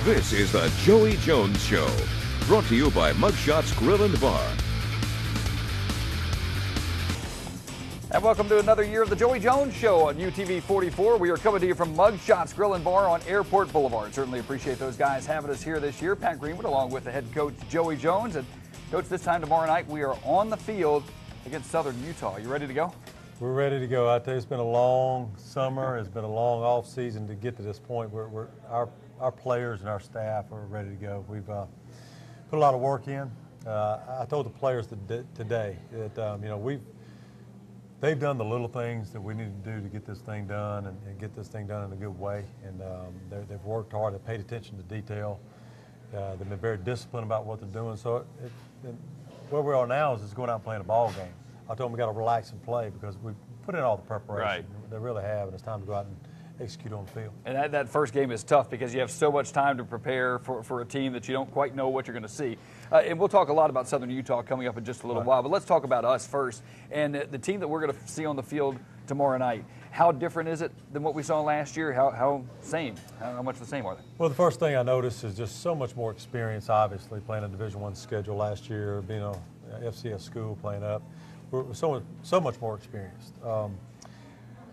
This is the Joey Jones Show, brought to you by Mugshots Grill and Bar. And welcome to another year of the Joey Jones Show on UTV 44. We are coming to you from Mugshots Grill and Bar on Airport Boulevard. Certainly appreciate those guys having us here this year. Pat Greenwood along with the head coach Joey Jones. And coach, this time tomorrow night we are on the field against Southern Utah. You ready to go? We're ready to go. I tell you, it's been a long summer. It's been a long off season to get to this point. Our players and our staff are ready to go. We've put a lot of work in. I told the players today that they've done the little things that we need to do to get this thing done and get this thing done in a good way. And they've worked hard. They've paid attention to detail. They've been very disciplined about what they're doing. So where we are now is just going out and playing a ball game. I told them we got to relax and play because we've put in all the preparation. Right. They really have, and it's time to go out and execute on the field. And that first game is tough because you have so much time to prepare for a team that you don't quite know what you're going to see. And we'll talk a lot about Southern Utah coming up in just a little while, but let's talk about us first. And the team that we're going to see on the field tomorrow night, how different is it than what we saw last year? How much the same are they? Well, the first thing I noticed is just so much more experience, obviously, playing a Division I schedule last year, being a FCS school, playing up. We're so much more experienced.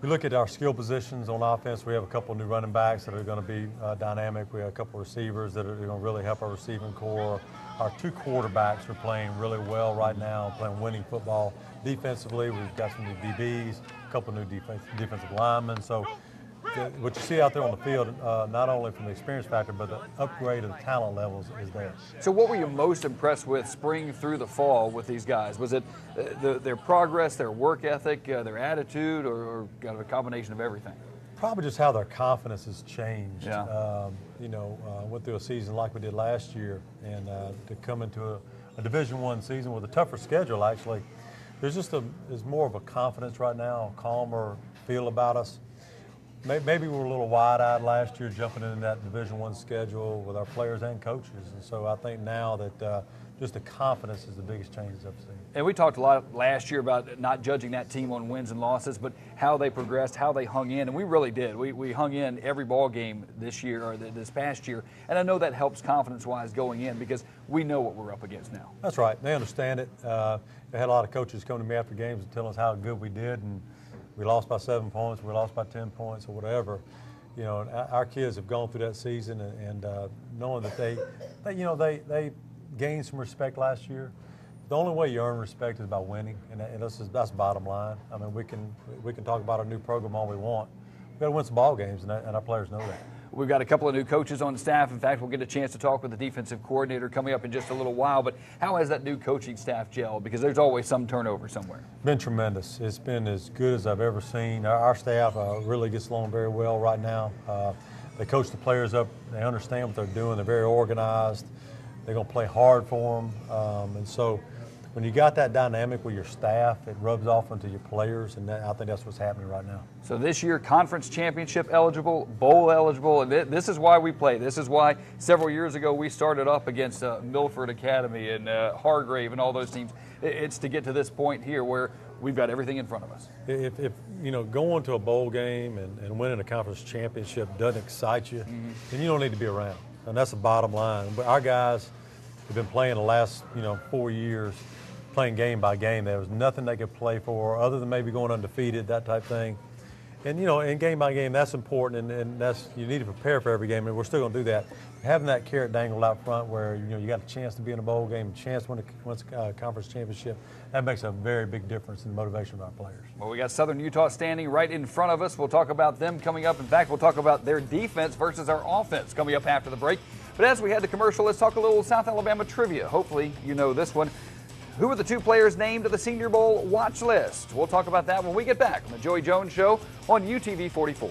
We look at our skill positions on offense. We have a couple of new running backs that are going to be dynamic. We have a couple of receivers that are going to really help our receiving core. Our two quarterbacks are playing really well right now, playing winning football. Defensively, we've got some new DBs, a couple of new defensive linemen. So what you see out there on the field, not only from the experience factor, but the upgrade of the talent levels is there. So what were you most impressed with spring through the fall with these guys? Was it their progress, their work ethic, their attitude, or kind of a combination of everything? Probably just how their confidence has changed. Yeah. Went through a season like we did last year, and to come into a Division I season with a tougher schedule, actually, there's more of a confidence right now, a calmer feel about us. Maybe we were a little wide-eyed last year jumping into that Division I schedule with our players and coaches. And so I think now that just the confidence is the biggest change I've seen. And we talked a lot last year about not judging that team on wins and losses, but how they progressed, how they hung in. And we really did. We hung in every ball game this year or this past year. And I know that helps confidence-wise going in because we know what we're up against now. That's right. They understand it. They had a lot of coaches come to me after games and tell us how good we did. And we lost by 7 points, we lost by 10 points or whatever. Our kids have gone through that season and knowing that they gained some respect last year. The only way you earn respect is by winning, and that's bottom line. I mean, we can talk about our new program all we want. We've got to win some ball games, and our players know that. We've got a couple of new coaches on staff. In fact, we'll get a chance to talk with the defensive coordinator coming up in just a little while. But how has that new coaching staff gelled? Because there's always some turnover somewhere. Been tremendous. It's been as good as I've ever seen. Our staff really gets along very well right now. They coach the players up. They understand what they're doing. They're very organized. They're going to play hard for them. And so when you got that dynamic with your staff, it rubs off onto your players, and I think that's what's happening right now. So this year, conference championship eligible, bowl eligible, and this is why we play. This is why several years ago we started up against Milford Academy and Hargrave and all those teams. It's to get to this point here where we've got everything in front of us. If going to a bowl game and winning a conference championship doesn't excite you, then you don't need to be around, and that's the bottom line. But our guys have been playing the last 4 years, playing game by game. There was nothing they could play for other than maybe going undefeated, that type thing. And in game by game, that's important, and that's you need to prepare for every game, and we're still going to do that. Having that carrot dangled out front, where you got a chance to be in a bowl game, a chance to win a conference championship, that makes a very big difference in the motivation of our players. Well, we got Southern Utah standing right in front of us. We'll talk about them coming up. In fact, we'll talk about their defense versus our offense coming up after the break. But as we head to commercial, let's talk a little South Alabama trivia. Hopefully, you know this one. Who are the two players named to the Senior Bowl watch list? We'll talk about that when we get back on the Joey Jones Show on UTV 44.